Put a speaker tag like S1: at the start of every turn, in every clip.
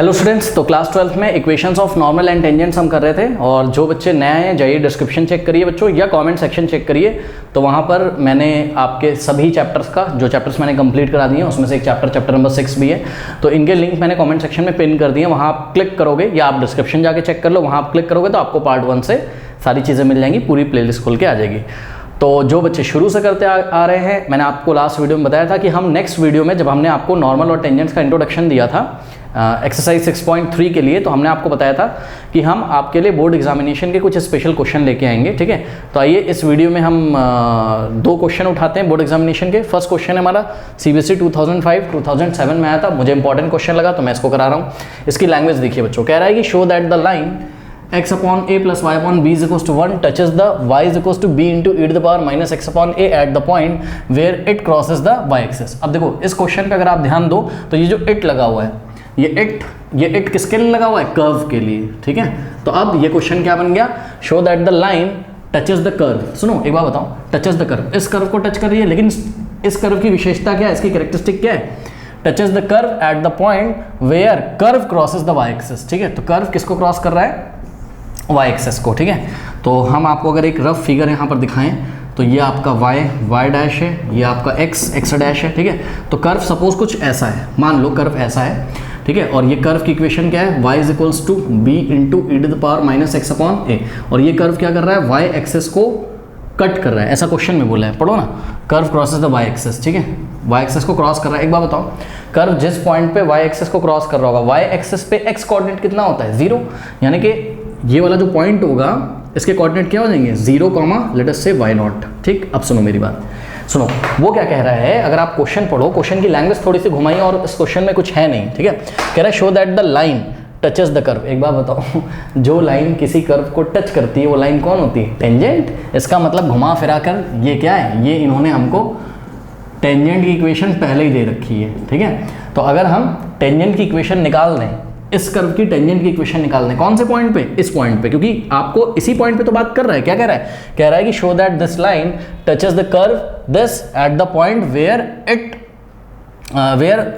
S1: Hello students, तो class 12th में equations of normal and tangents हम कर रहे थे। और जो बच्चे नए हैं जाइए डिस्क्रिप्शन चेक करिए बच्चों, या कमेंट सेक्शन चेक करिए। तो वहाँ पर मैंने आपके सभी चैप्टर्स का जो चैप्टर्स मैंने कंप्लीट करा दिए हैं उसमें से एक चैप्टर नंबर 6 भी है। तो इनके लिंक मैंने कमेंट सेक्शन में पिन कर दिए हैं, वहाँ आप क्लिक करोगे या आप डिस्क्रिप्शन जाके चेक कर लो, वहाँ आप क्लिक करोगे तो आपको पार्ट 1 से सारी चीज़ें मिल जाएंगी, पूरी प्लेलिस्ट खोल के आ जाएगी। तो जो बच्चे शुरू से करते आ रहे हैं, मैंने आपको लास्ट वीडियो में बताया था कि हम नेक्स्ट वीडियो में जब हमने आपको नॉर्मल और टेंजेंट्स का इंट्रोडक्शन दिया था एक्सरसाइज 6.3 के लिए, तो हमने आपको बताया था कि हम आपके लिए बोर्ड एग्जामिनेशन के कुछ स्पेशल क्वेश्चन लेके आएंगे। ठीक है, तो आइए इस वीडियो में हम दो क्वेश्चन उठाते हैं बोर्ड एग्जामिनेशन के। फर्स्ट क्वेश्चन है हमारा CBSE 2005-2007 में आया था, मुझे इंपॉर्टेंट क्वेश्चन लगा तो मैं इसको करा रहा हूँ। इसकी लैंग्वेज देखिए बच्चों, कह रहा है कि show that the line x upon a plus y upon b is equals to 1 touches the y is equals to b into e to the power minus x upon a at the point where it crosses the y axis। अब देखो इस question पे अगर आप ध्यान दो तो ये जो इट लगा हुआ है, ये इट किसके लिए लगा हुआ है? कर्व के लिए। ठीक है, तो अब ये क्वेश्चन क्या बन गया? Show that the line touches the curve. सुनो एक बार बताओ, टचेस द कर्व, इस कर्व को टच कर रही है, लेकिन इस कर्व की विशेषता क्या है, इसकी कैरेक्टरिस्टिक क्या है? Touches the curve at the point where curve crosses the Y axis. ठीक है, तो कर्व किसको क्रॉस कर रहा है? वाई एक्सिस को। ठीक है, तो हम आपको अगर एक रफ फिगर यहाँ पर दिखाएं तो ये आपका y डैश है, ये आपका x डैश है। ठीक है, तो कर्व सपोज कुछ ऐसा है, मान लो कर्व ऐसा है। ठीक है, और ये कर्व की इक्वेशन क्या है? y is equals to b into e to the power minus x upon a. और ये कर्व क्या कर रहा है? वाई एक्सिस को कट कर रहा है, ऐसा क्वेश्चन में बोला है, पढ़ो ना। Curve crosses the Y axis. ठीक है, वाई एक्सिस को क्रॉस कर रहा है। एक बार बताओ, कर्व जिस पॉइंट पे वाई एक्सिस को क्रॉस कर रहा होगा, वाई एक्सिस पे x कोऑर्डिनेट कितना होता है? 0। यानी कि ये वाला जो पॉइंट होगा इसके कोऑर्डिनेट क्या हो जाएंगे? 0, लेट अस से y0। ठीक, अब सुनो मेरी बात, सुनो वो क्या कह रहा है। अगर आप क्वेश्चन पढ़ो, क्वेश्चन की लैंग्वेज थोड़ी सी घुमाई और इस क्वेश्चन में कुछ है नहीं। ठीक है, कह रहा है show that the line touches the curve. एक बार बताओ, जो लाइन किसी कर्व को टच करती है वो लाइन कौन होती है? टेंजेंट। इसका मतलब घुमा फिरा कर ये क्या है? ये इन्होंने हमको टेंजेंट की इक्वेशन पहले ही दे रखी है। ठीक है, तो अगर हम टेंजेंट की इक्वेशन निकाल दें, इस कर्व की टेंजेंट की इक्वेशन निकाल दें, कौन से पॉइंट पे? इस पॉइंट पे, क्योंकि आपको इसी पॉइंट पे तो बात कर रहा है। क्या कह रहा है? कह रहा है कि show that this line touches the curve this at the point where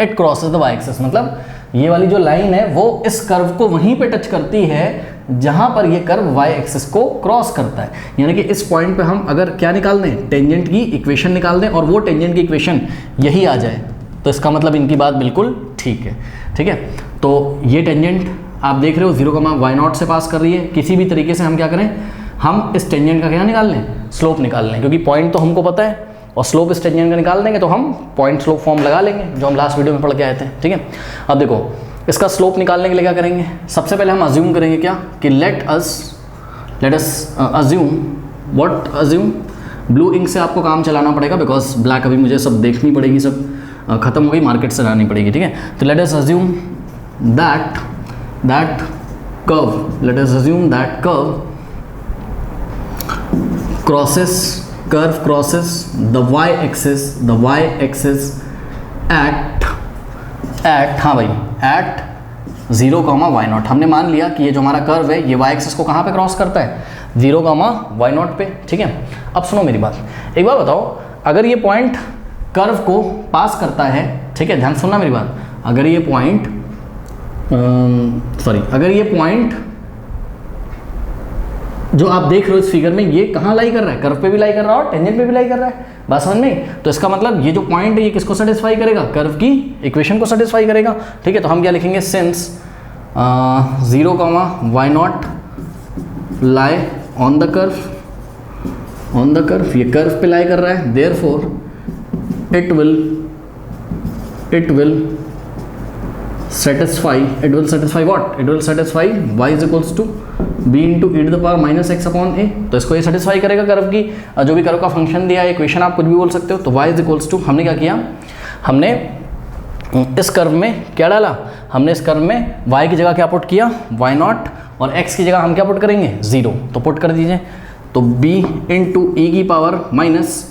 S1: it crosses the Y axis. मतलब ये वाली जो लाइन है वो इस कर्व को वहीं पे टच करती है जहां पर ये कर्व वाई एक्सिस को क्रॉस करता है। यानी कि इस पॉइंट पे हम अगर क्या निकाल दें? टेंजेंट की इक्वेशन निकाल दें, और वो टेंजेंट की इक्वेशन यही आ जाए, तो इसका मतलब इनकी बात बिल्कुल ठीक है। ठीक है, तो ये टेंजेंट आप देख रहे हो 0, y0 से पास कर रही है। किसी भी तरीके से हम क्या करें? हम इस टेंजेंट का क्या निकाल लें? स्लोप निकाल लें, क्योंकि पॉइंट तो हमको पता है और स्लोप इस टेंजेंट का निकाल देंगे तो हम पॉइंट स्लोप फॉर्म लगा लेंगे, जो हम लास्ट वीडियो में पढ़ के आए थे। ठीक है, अब देखो इसका स्लोप निकालने के लिए क्या करेंगे? सबसे पहले हम अज्यूम करेंगे क्या कि let us assume what? Assume blue ink से आपको काम चलाना पड़ेगा, बिकॉज ब्लैक अभी मुझे सब देखनी पड़ेगी, सब खत्म हो गई, मार्केट से लानी पड़ेगी। ठीक है, तो late us assume that curve, late us assume that curve crosses the y axis at हाँ भाई at 0, y0। हमने मान लिया कि ये जो हमारा कर्व है ये y एक्सिस को कहाँ पे क्रॉस करता है? 0, y0 पे। ठीक है, अब सुनो मेरी बात, एक बार बताओ, अगर ये पॉइंट कर्व को पास करता है, ठीक है, ध्यान सुनना मेरी बात, अगर ये पॉइंट जो आप देख रहे हो इस फिगर में, ये कहाँ लाई कर रहा है? कर्व पे भी लाई कर रहा है और टेंजेंट पे भी लाई कर रहा है। बात समझ में? तो इसका मतलब ये जो पॉइंट है ये किसको सेटिस्फाई करेगा? कर्व की इक्वेशन को सेटिस्फाई करेगा। ठीक है, तो हम क्या लिखेंगे? Since 0, y0 lie on the curve, ये कर्व पे लाई कर रहा है, therefore it will satisfy what? It will satisfy y is equals to b into e to the power minus x upon a। तो इसको ये सेटिस्फाई करेगा कर्व की, जो भी कर्व का फंक्शन दिया है, इक्वेशन आप कुछ भी बोल सकते हो। तो y is equals to, हमने क्या किया? हमने इस कर्व में क्या डाला? हमने इस कर्व में y की जगह क्या पुट किया? y0, और x की जगह हम क्या पुट करेंगे? 0। तो पुट कर दीजिए, तो b इंटू ई की पावर माइनस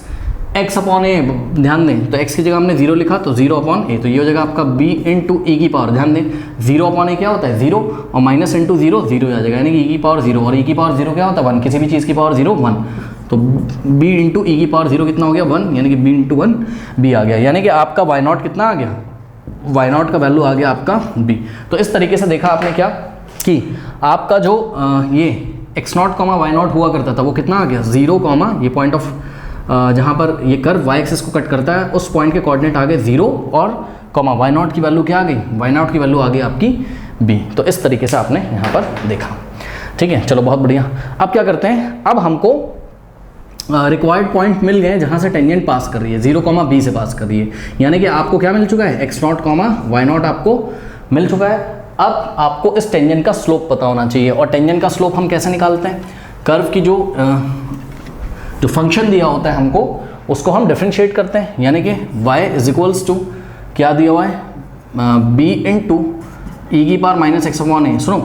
S1: x अपॉन ए, ध्यान दें, तो x की जगह हमने 0 लिखा तो 0 अपॉन ए, तो ये हो जाएगा आपका b इंटू ई की पावर। ध्यान दें 0 अपॉन ए क्या होता है? 0, और माइनस इंटू 0 आ जाएगा, यानी कि ई की पावर 0, और ई की पावर 0 क्या होता है? 1। किसी भी चीज़ की पावर 0 1, तो b इंटू ई की पावर 0 कितना हो गया? 1, यानी कि b इंटू 1 b आ गया, यानी कि आपका y0 कितना आ गया? वाई नॉट का वैल्यू आ गया आपका b। तो इस तरीके से देखा आपने क्या कि आपका जो ये x naught comma Y naught हुआ करता था वो कितना आ गया 0 कॉमा ये पॉइंट ऑफ जहाँ पर ये कर्व y एक्सिस को कट करता है उस पॉइंट के कोऑर्डिनेट आ गए 0 और कॉमा वाई नॉट की वैल्यू क्या आ गई, वाई नॉट की वैल्यू आ गई आपकी b। तो इस तरीके से आपने यहाँ पर देखा, ठीक है। चलो बहुत बढ़िया। अब क्या करते हैं, अब हमको रिक्वायर्ड पॉइंट मिल गए जहाँ से टेंजेंट पास कर रही है, 0 कॉमा b से पास कर रही है, यानी कि आपको क्या मिल चुका है x naught comma Y naught आपको मिल चुका है। अब आपको इस टेंजेंट का स्लोप पता होना चाहिए, और टेंजेंट का स्लोप हम कैसे निकालते हैं, कर्व की जो फंक्शन दिया होता है हमको उसको हम डिफरेंशिएट करते हैं, यानी कि y इज इक्वल्स टू क्या दिया हुआ है b इंटू ई की पावर माइनस एक्स अपॉन ए। सुनो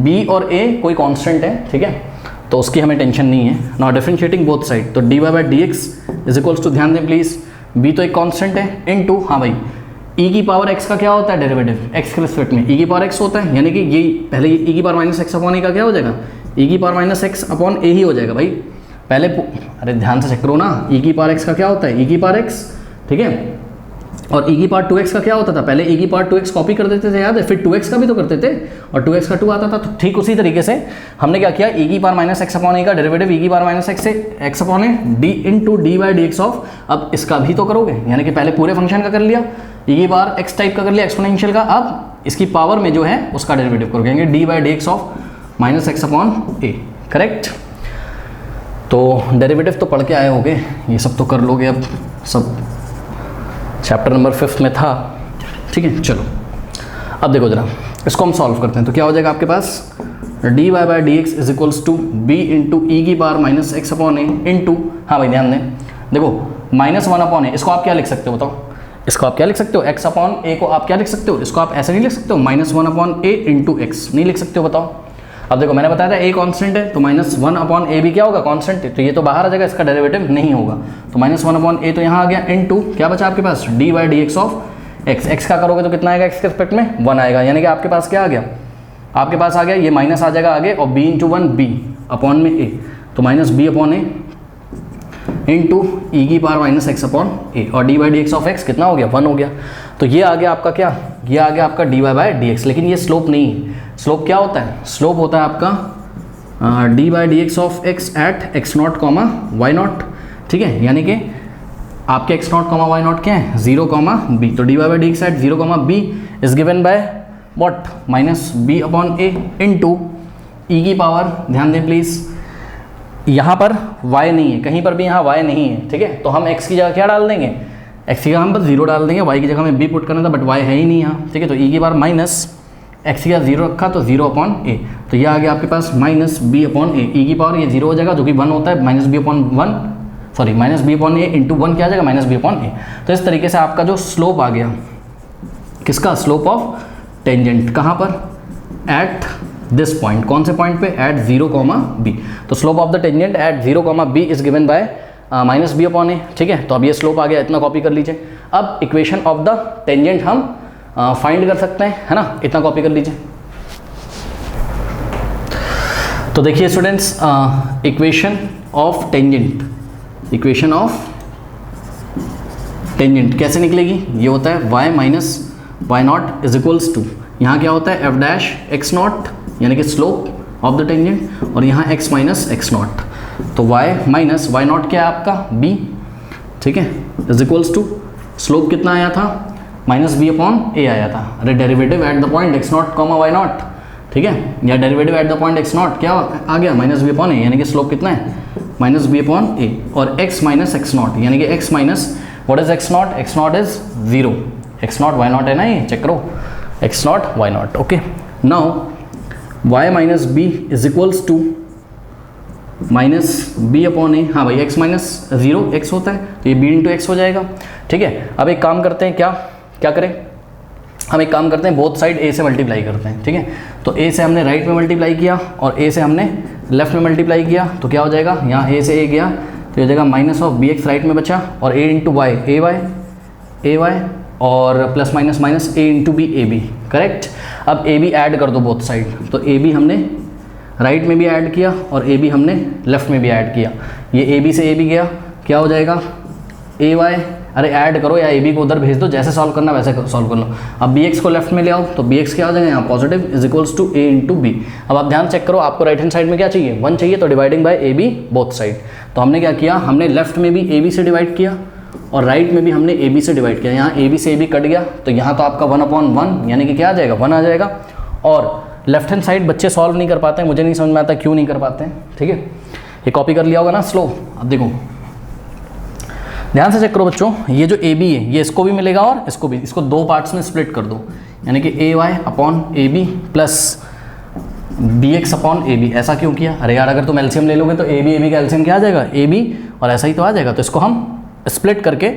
S1: b और a कोई कांस्टेंट है, ठीक है, तो उसकी हमें टेंशन नहीं है। नाउ डिफरेंशिएटिंग बोथ साइड, तो dy by D x is equals to, ध्यान दें प्लीज, b तो एक कांस्टेंट है इनटू, हाँ भाई, e की पावर x का क्या होता है डेरिवेटिव, x के रिस्पेक्ट में e की पावर x होता है, यानी कि ये पहले e की पावर माइनस एक्स अपॉन ए का क्या हो जाएगा, e की पावर माइनस एक्स अपॉन ए ही हो जाएगा भाई। पहले अरे ध्यान से चेक करो ना, e की पावर x का क्या होता है, e की पावर x, ठीक है, और e की पावर 2x का क्या होता था, पहले e की पावर 2x कॉपी कर देते थे, याद है, फिर 2x का भी तो करते थे और 2x का 2 आता था। तो ठीक उसी तरीके से हमने क्या किया, e की पावर माइनस एक्स अपॉन ए का डेरिवेटिव e की पावर माइनस एक्स से x upon A D into D by D x of, अब इसका भी तो करोगे, यानी कि पहले पूरे फंक्शन का कर लिया, e की पावर एक्स टाइप का कर लिया एक्सपोनेंशियल का, अब इसकी पावर में जो है उसका डेरिवेटिव करोगे, D by D x of minus x upon A, correct. तो डेरिवेटिव तो पढ़ के आए होगे, ये सब तो कर लोगे, अब सब चैप्टर नंबर 5 में था, ठीक है। चलो अब देखो जरा, इसको हम सॉल्व करते हैं, तो क्या हो जाएगा आपके पास, d Y by D x is equals to b into e की power minus x upon a into, हाँ भाई ध्यान दें, देखो माइनस 1 अपॉन ए, इसको आप क्या लिख सकते हो बताओ, इसको आप क्या लिख सकते हो, एक्स अपॉन ए को आप क्या लिख सकते हो, इसको आप ऐसे नहीं लिख सकते हो, minus 1 upon a into x नहीं लिख सकते हो, बताओ। अब देखो मैंने बताया था ए कांस्टेंट है, तो माइनस 1 अपॉन ए भी क्या होगा, कांस्टेंट है, तो ये तो बाहर आ जाएगा, इसका डेरिवेटिव नहीं होगा, तो माइनस 1 अपॉन ए तो यहाँ आ गया इनटू क्या बचा आपके पास, d by D x of x, x का करोगे तो कितना आएगा, एक्स के रिस्पेक्ट में 1 आएगा, यानी कि आपके पास क्या आ गया, आपके पास आ गया ये माइनस आ जाएगा आगे, और b इंटू 1 b अपॉन में a, तो minus b upon a into e की power minus x upon a, और D by D x of x कितना हो गया, 1 हो गया। तो ये आ गया आपका क्या, ये आ गया आपका D Y by D X, लेकिन ये स्लोप नहीं है, स्लोप क्या होता है, स्लोप होता है आपका d by D x of x at x not comma why not, ठीक है, यानी कि आपके x not comma Y not क्या है, 0 कॉमा बी, तो d Y by D x at 0 comma b is given by what, minus b upon a into e की power, ध्यान दें प्लीज़, यहाँ पर y नहीं है, कहीं पर भी यहाँ y नहीं है, ठीक है, तो हम x की जगह क्या डाल देंगे, x की जगह हम बस 0 डाल देंगे, y की जगह हमें b पुट करना था, बट y है ही नहीं यहाँ, ठीक है, तो e की बार माइनस x की जगह 0 रखा तो 0 अपॉन ए, तो ये आ गया आपके पास minus b upon a, e की पावर ये 0 हो जाएगा जो कि 1 होता है, minus b upon 1, sorry minus b upon a into 1 क्या आ जाएगा, माइनस b अपॉन ए। तो इस तरीके से आपका जो स्लोप आ गया, किसका, स्लोप ऑफ टेंजेंट, कहाँ पर, एट दिस पॉइंट, कौन से पॉइंट पे, एट 0 कॉमा बी, तो slope of the tangent at 0 comma b is given by minus b upon a, ठीक है। तो अब ये स्लोप आ गया, इतना कॉपी कर लीजिए। अब इक्वेशन ऑफ द टेंजेंट हम फाइंड कर सकते हैं, है ना, इतना कॉपी कर लीजिए। तो देखिए students, equation of tangent, equation of tangent कैसे निकलेगी, ये होता है y minus Y naught is equals to, यहाँ क्या होता है, एफ डैश एक्स नॉट, यानी कि स्लोप ऑफ द टेंजेंट, और यहाँ x माइनस एक्स नॉट, तो y माइनस वाई नॉट क्या है आपका b, ठीक है, इज इक्वल्स टू स्लोप कितना आया था, माइनस बी अपॉन ए आया था, अरे derivative at the point x naught comma why not, ठीक है, या derivative at the point x naught क्या आ गया, माइनस बी अपॉन ए, यानी कि स्लोप कितना है, माइनस बी अपॉन ए, और x माइनस एक्स नॉट, यानी कि x minus what is x not, x not is 0, x not y not है ना, ये चेक करो, x not y not, okay. Now y minus b is equals to minus b upon a, हाँ भाई x minus 0 x होता है, तो ये b इंटू एक्स हो जाएगा, ठीक है। अब एक काम करते हैं, क्या करें, हम एक काम करते हैं, बोथ साइड a से मल्टीप्लाई करते हैं, ठीक है। तो a से हमने राइट में मल्टीप्लाई किया और a से हमने लेफ्ट में मल्टीप्लाई किया, तो क्या हो जाएगा, यहाँ a से a गया तो ये जाएगा minus of b x right में बचा, और a into y a y और plus minus minus a into b a b, correct. अब a b ऐड कर दो बोथ साइड, तो a b हमने राइट में भी ऐड किया और a b हमने लेफ्ट में भी ऐड किया, ये a b से a b गया, क्या हो जाएगा, a y अरे ऐड करो या ए बी को उधर भेज दो, जैसे सॉल्व करना वैसे सॉल्व कर लो। अब बी एक्स को लेफ्ट में ले आओ तो बी एक्स क्या आ जाएगा यहाँ positive is equals to A into B. अब आप ध्यान चेक करो, आपको राइट हैंड साइड में क्या चाहिए 1 चाहिए, तो dividing by A B both side. तो हमने क्या किया, हमने लेफ्ट में भी ए बी से डिवाइड किया और राइट में भी हमने ए बी से डिवाइड किया। यहाँ ए बी से ए बी कट गया तो यहाँ तो आपका 1/1 यानी कि क्या आ जाएगा 1 आ जाएगा। और लेफ्ट हैंड साइड बच्चे सॉल्व नहीं कर पाते हैं, मुझे नहीं समझ में आता क्यों नहीं कर पाते हैं, ठीक है। ये कॉपी कर लिया होगा ना स्लो। अब देखो ध्यान से चेक करो बच्चों, ये जो ए बी है ये इसको भी मिलेगा और इसको भी, इसको 2 पार्ट्स में स्प्लिट कर दो, यानी कि a y upon a b plus b x upon a b. ऐसा क्यों किया, अरे यार अगर तुम एलसीएम ले लोगे तो ए बी का एलसीएम क्या आ जाएगा ए बी, और ऐसा ही तो आ जाएगा। तो इसको हम स्प्लिट करके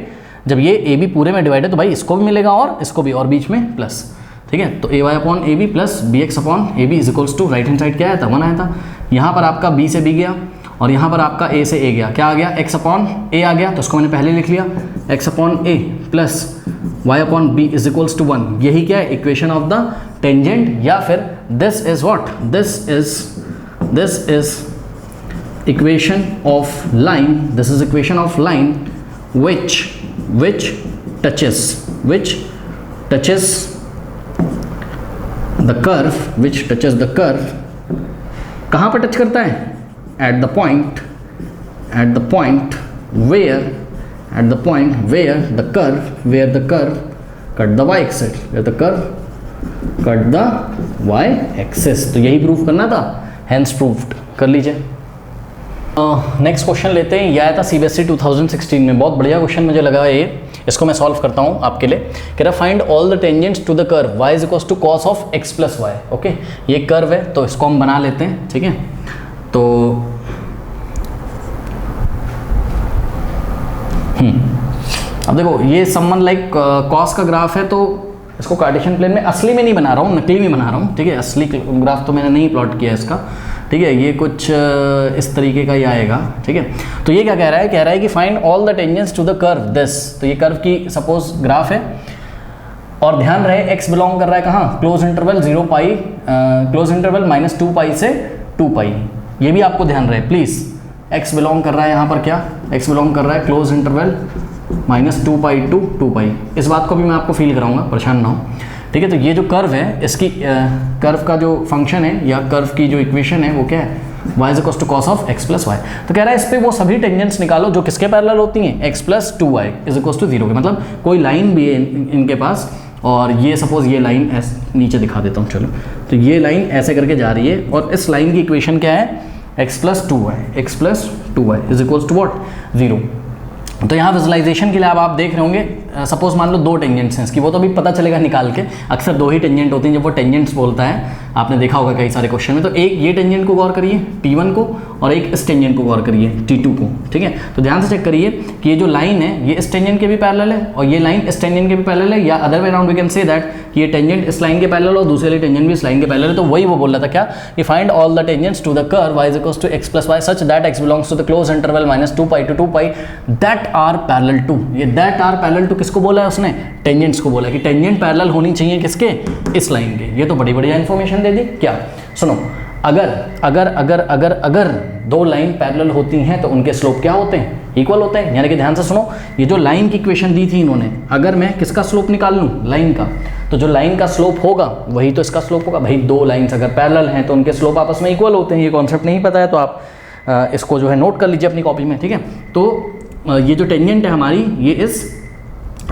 S1: जब ये ए बी पूरे में डिवाइड है तो भाई इसको भी मिलेगा और इसको भी, और बीच में प्लस, ठीक है। तो a y upon a b plus b x upon a b is equals to right hand side क्या आया था 1 आया था। यहाँ पर आपका बी से बी गया और यहाँ पर आपका ए से ए गया, क्या आ गया एक्स अपॉन ए आ गया, तो उसको मैंने पहले लिख लिया X upon A plus Y upon B is equals to 1। यही क्या है इक्वेशन ऑफ द टेंजेंट, या फिर this is what, this is equation of line, this is equation of line which touches the curve, which touches the curve। कहाँ पर touch करता है, at the point where the curve cut the y axis, where the curve cut the y axis। तो यही proof करना था, hence proved, कर लीजिए। नेक्स्ट क्वेश्चन लेते हैं, यह आया था CBSE 2016 में, बहुत बढ़िया क्वेश्चन मुझे लगा ये, इसको मैं सॉल्व करता हूँ आपके लिए। कह रहा find all the tangents to the curve y is equals to cos of x plus Y. Okay, ये कर्व है तो इसको हम बना लेते हैं, ठीक है। तो अब देखो ये समवन लाइक कॉस का ग्राफ है, तो इसको कार्टेशियन प्लेन में असली में नहीं बना रहा हूँ, नकली में बना रहा हूँ, ठीक है। असली ग्राफ तो मैंने नहीं प्लॉट किया इसका, ठीक है। ये कुछ इस तरीके का ही आएगा, ठीक है। तो ये क्या कह रहा है कि find all the tangents to the curve this. तो ये कर्व की सपोज ग्राफ है और ध्यान रहे x बिलोंग कर रहा है कहाँ, क्लोज इंटरवल 0 पाई, क्लोज इंटरवल -2 पाई से 2 पाई। ये भी आपको ध्यान रहे प्लीज़, x बिलोंग कर रहा है यहाँ पर क्या, x बिलोंग कर रहा है क्लोज इंटरवल -2 पाई टू 2 पाई। इस बात को भी मैं आपको फील कराऊंगा, परेशान ना हो, ठीक है। तो ये जो कर्व है इसकी कर्व का जो फंक्शन है या कर्व की जो इक्वेशन है वो क्या है, y is equals to cos of x plus Y. तो कह रहा है इस पे वो सभी टेंजेंट्स निकालो जो किसके पैरेलल होती हैं, x plus 2y is equals to 0 के। मतलब कोई लाइन भी है इनके पास और ये सपोज ये लाइन नीचे दिखा देता हूँ, चलो। तो ये लाइन ऐसे करके जा रही है और इस लाइन की इक्वेशन क्या है, x plus 2y is equals to what 0। तो यहाँ विजुलाइजेशन के लिए अब आप देख रहे होंगे, सपोज मान लो 2 टेंजेंट्स हैं इसकी, वो तो अभी पता चलेगा निकाल के, अक्सर 2 ही टेंजेंट होती हैं जब वो टेंजेंट्स बोलता है, आपने देखा होगा कई सारे क्वेश्चन में। तो एक ये टेंजेंट को गौर करिए T1 को और एक इस टेंजेंट को गौर करिए T2 को, ठीक है। तो ध्यान से चेक करिए कि ये जो लाइन है ये इस टेंजेंट के भी पैरेलल है और ये लाइन इस टेंजेंट के भी पैरेलल है, या other way around we can say that कि ये टेंजेंट इस लाइन के पैरेलल और दूसरे टेंजेंट भी इस लाइन के पैरेलल है। तो वही वो बोल रहा था क्या, कि find all the tangents to the curve y is equals to x plus Y such that x belongs to the close interval -2 pi to 2 pi that are parallel to. ये दैट आर पैरेलल टू किसको बोला है उसने, tangents को बोला है कि tangent parallel होनी चाहिए किसके, इस लाइन के। ये तो बड़ी बढ़िया इन्फॉर्मेशन दे दी। क्या सुनो, अगर अगर अगर अगर अगर 2 लाइन पैरेलल होती हैं तो उनके स्लोप क्या होते हैं, इक्वल होते हैं। यानी कि ध्यान से सुनो, ये जो लाइन की इक्वेशन दी थी इन्होंने, अगर मैं किसका स्लोप निकाल लूँ, लाइन का, तो जो लाइन का स्लोप होगा वही तो इसका स्लोप होगा। भाई 2 लाइन्स अगर पैरेलल हैं तो उनके स्लोप आपस में इक्वल होते हैं। ये कॉन्सेप्ट नहीं पता है तो आप इसको जो है नोट कर लीजिए अपनी कॉपी में, ठीक है। तो ये जो टेंजेंट है हमारी ये इस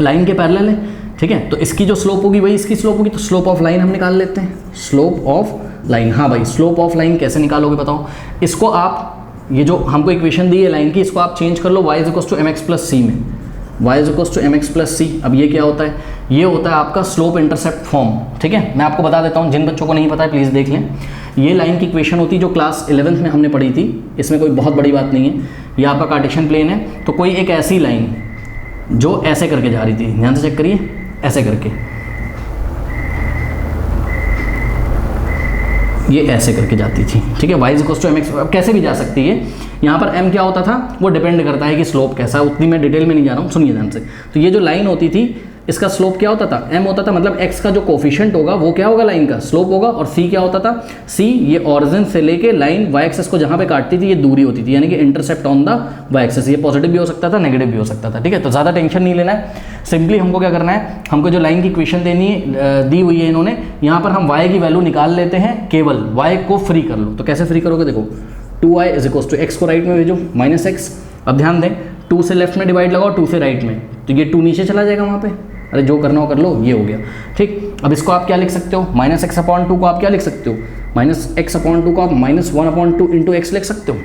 S1: लाइन के पैरेलल है, ठीक है। तो इसकी जो स्लोप होगी वही इसकी स्लोप होगी। तो स्लोप ऑफ लाइन हम निकाल लेते हैं, स्लोप ऑफ लाइन। हाँ भाई, स्लोप ऑफ लाइन कैसे निकालोगे बताओ। इसको आप, ये जो हमको इक्वेशन दी है लाइन की, इसको आप चेंज कर लो y is equals to mx plus c में, y is equals to mx plus c. अब ये क्या होता है, ये होता है आपका स्लोप इंटरसेप्ट फॉर्म, ठीक है। मैं आपको बता देता हूँ, जिन बच्चों को नहीं पता है प्लीज़ देख लें। ये लाइन की इक्वेशन होती है जो क्लास 11th में हमने पढ़ी थी, इसमें कोई बहुत बड़ी बात नहीं है। ये आपका कार्टेशियन प्लेन है, तो कोई एक ऐसी लाइन जो ऐसे करके जा रही थी, ध्यान से चेक करिए, ऐसे करके, ये ऐसे करके जाती थी, ठीक है। y is equals to mx, अब कैसे भी जा सकती है। यहाँ पर m क्या होता था, वो डिपेंड करता है कि स्लोप कैसा है, उतनी मैं डिटेल में नहीं जा रहा हूँ, सुनिए ध्यान से। तो ये जो लाइन होती थी इसका स्लोप क्या होता था, m होता था, मतलब x का जो कोफिशिएंट होगा वो क्या होगा, लाइन का स्लोप होगा। और c क्या होता था, c ये ऑरिजिन से लेके लाइन y एक्सिस को जहाँ पे काटती थी ये दूरी होती थी, यानी कि intercept on the y axis. ये पॉजिटिव भी हो सकता था, नेगेटिव भी हो सकता था, ठीक है। तो ज़्यादा टेंशन नहीं लेना है, सिंपली हमको क्या करना है, हमको जो लाइन की इक्वेशन दी हुई है इन्होंने, यहाँ पर हम y की वैल्यू निकाल लेते हैं, केवल y को फ्री कर लो। तो कैसे फ्री करोगे, देखो 2y = x को राइट में भेजो -x। अब ध्यान दें 2 से लेफ्ट में डिवाइड लगाओ, 2 से राइट में, तो ये 2 नीचे चला जाएगा वहाँ पे। अरे जो करना हो कर लो, ये हो गया, ठीक। अब इसको आप क्या लिख सकते हो, -x/2 को आप क्या लिख सकते हो, -x/2 को आप -1/2 इंटू x लिख सकते हो,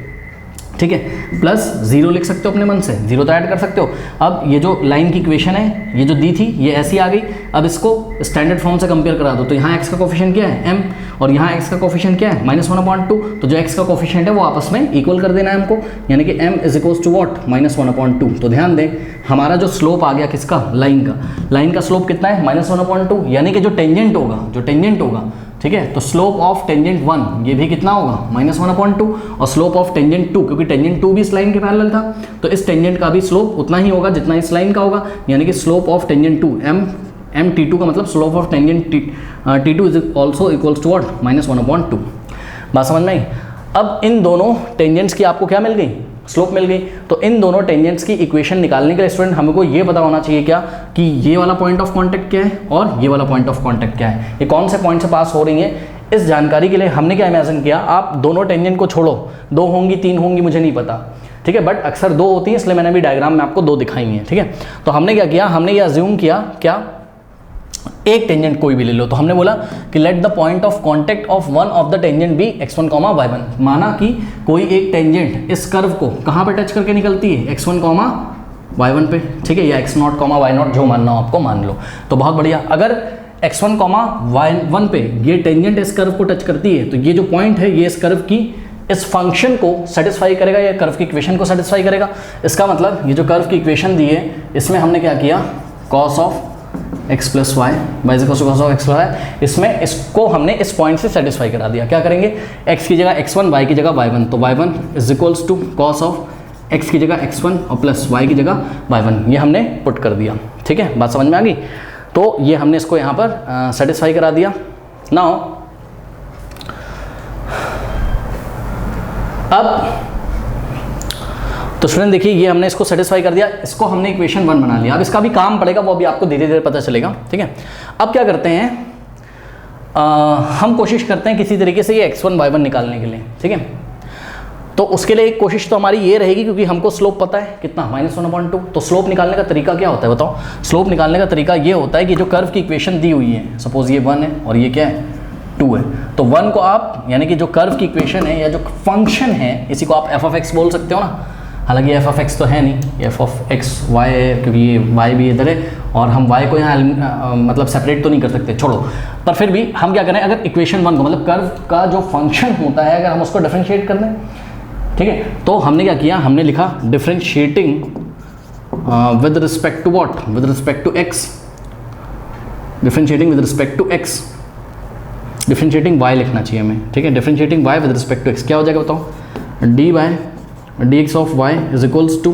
S1: ठीक है। प्लस 0 लिख सकते हो अपने मन से, 0 तो ऐड कर सकते हो। अब ये जो लाइन की इक्वेशन है, ये जो दी थी ये ऐसी आ गई। अब इसको स्टैंडर्ड फॉर्म से कंपेयर करा दो, तो यहाँ x का कोफिशिएंट क्या है, m, और यहाँ x का कोफिशिएंट क्या है, -1/2। तो जो x का कोफिशिएंट है वो आपस में इक्वल कर देना है हमको, यानी कि m = what, -1/2। तो ध्यान दें हमारा जो स्लोप आ गया किसका, लाइन का स्लोप कितना है, -1/2, यानी कि जो टेंजेंट होगा, ठीक है। तो स्लोप ऑफ टेंजेंट 1 ये भी कितना होगा, -1/2, और स्लोप ऑफ टेंजेंट 2, क्योंकि टेंजेंट 2 भी इस लाइन के पैरेलल था, तो इस टेंजेंट का भी स्लोप उतना ही होगा जितना इस लाइन का होगा, यानी कि slope of tangent 2 m t2 का मतलब slope of tangent t2 is also equals to what, -1/2। बात समझ में आई। अब इन दोनों टेंजेंट्स की आपको क्या मिल गई, स्लोप मिल गई। तो इन दोनों टेंजेंट्स की इक्वेशन निकालने के लिए स्टूडेंट हमको ये पता होना चाहिए क्या, कि ये वाला पॉइंट ऑफ कांटेक्ट क्या है और ये वाला पॉइंट ऑफ कांटेक्ट क्या है, ये कौन से पॉइंट से पास हो रही है। इस जानकारी के लिए हमने क्या इमेजिन किया, आप दोनों टेंजेंट को छोड़ो, 2 होंगी 3 होंगी मुझे नहीं पता, ठीक है, बट अक्सर 2 होती है, इसलिए मैंने भी डायग्राम में आपको 2 दिखाई है, ठीक है। तो हमने क्या किया, हमने ये अज्यूम किया क्या, एक टेंजेंट कोई भी ले लो। तो हमने बोला कि let the point of contact of one of the tangent be x1, y1। माना कि कोई एक टेंजेंट इस कर्व को कहाँ पे टच करके निकलती है, x1, y1 पे, ठीक है, या x0, y0, जो मानना हो आपको मान लो। तो बहुत बढ़िया, अगर x1, y1 पे ये टेंजेंट इस कर्व को टच करती है, तो ये जो पॉइंट है ये इस कर्व की इस फंक्शन को सेटिस्फाई करेगा, या कर्व की इक्वेशन को सेटिस्फाई करेगा। इसका मतलब ये जो कर्व की इक्वेशन दी है इसमें हमने क्या किया, cos of x + y, y = cos of x + y, इसमें इसको हमने इस पॉइंट से सेटिस्फाई करा दिया। क्या करेंगे, x की जगह x1, y की जगह y1, तो y1 = cos ऑफ x की जगह x1 और प्लस y की जगह y1, ये हमने पुट कर दिया, ठीक है। बात समझ में आ गई। तो ये हमने इसको यहाँ पर सेटिस्फाई करा दिया। नाउ अब तो स्टूडेंट देखिए ये हमने इसको सेटिस्फाई कर दिया, इसको हमने इक्वेशन 1 बना लिया। अब इसका भी काम पड़ेगा, वो अभी आपको धीरे धीरे पता चलेगा, ठीक है। अब क्या करते हैं, हम कोशिश करते हैं किसी तरीके से ये x1, y1 निकालने के लिए, ठीक है। तो उसके लिए एक कोशिश तो हमारी ये रहेगी, क्योंकि हमको स्लोप पता है कितना, -1/2। तो स्लोप निकालने का तरीका क्या होता है बताओ। स्लोप निकालने का तरीका ये होता है कि जो कर्व की इक्वेशन दी हुई है, सपोज ये 1 है और ये क्या है, 2 है, तो 1 को आप, यानी कि जो कर्व की इक्वेशन है या जो फंक्शन है, इसी को आप f(x) बोल सकते हो ना। हालांकि f(x) तो है नहीं, f(x) y है, क्योंकि ये y भी इधर है और हम y को यहाँ मतलब सेपरेट तो नहीं कर सकते, छोड़ो। पर फिर भी हम क्या करें, अगर इक्वेशन 1 को, मतलब कर्व का जो फंक्शन होता है, अगर हम उसको डिफरेंशिएट कर दें, ठीक है, तो हमने क्या किया, हमने लिखा differentiating with respect to what, with respect to x, differentiating with respect to x, differentiating y लिखना चाहिए हमें, ठीक है। Differentiating y with respect to x क्या हो जाएगा बताओ, dx of y is equals to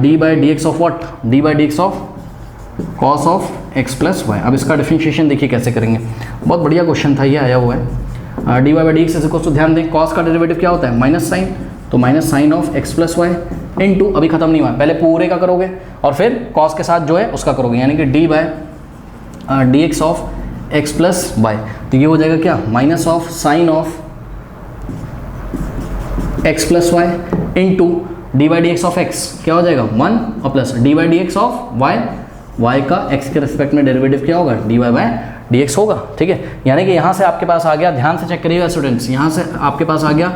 S1: d/dx of what, d/dx of cos of x + y। अब इसका डिफरेंशिएशन देखिए कैसे करेंगे, बहुत बढ़िया क्वेश्चन था ये, आया हुआ है। dy/dx इज इक्वल्स टू, ध्यान दें cos का डेरिवेटिव क्या होता है, माइनस साइन, तो minus sine of x + y into, अभी खत्म नहीं हुआ, पहले पूरे का करोगे और फिर cos के साथ जो है उसका करोगे, यानी कि d/dx ऑफ x + y। तो ये हो जाएगा क्या, minus of sine of x + y into d/dx of x क्या हो जाएगा 1 और plus d/dx of y, y का x के रिस्पेक्ट में डेरिवेटिव क्या होगा, dy/dx होगा, ठीक है। यानी कि यहाँ से आपके पास आ गया, ध्यान से चेक करिएगा स्टूडेंट्स, यहाँ से आपके पास आ गया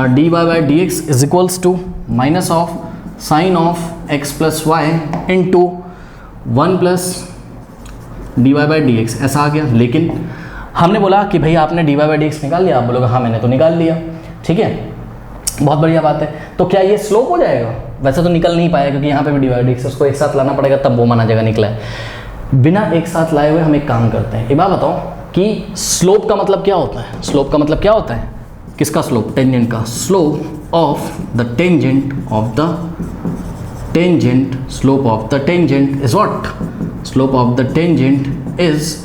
S1: dy/dx is equals to minus of sine of x + y into 1 plus dy/dx, ऐसा आ गया। लेकिन हमने बोला कि भाई आपने dy/dx निकाल लिया, आप बोलोगे हाँ मैंने तो निकाल लिया, ठीक है, बहुत बढ़िया बात है। तो क्या ये स्लोप हो जाएगा, वैसे तो निकल नहीं पाएगा, क्योंकि यहाँ पे भी dy/dx उसको एक साथ लाना पड़ेगा, तब वो माना जाएगा निकला है। बिना एक साथ लाए हुए हम एक काम करते हैं, एक बात बताओ कि स्लोप का मतलब क्या होता है, स्लोप का मतलब क्या होता है, किसका स्लोप, टेंजेंट का, slope of the tangent of the tangent, slope of the tangent is what, slope of the tangent is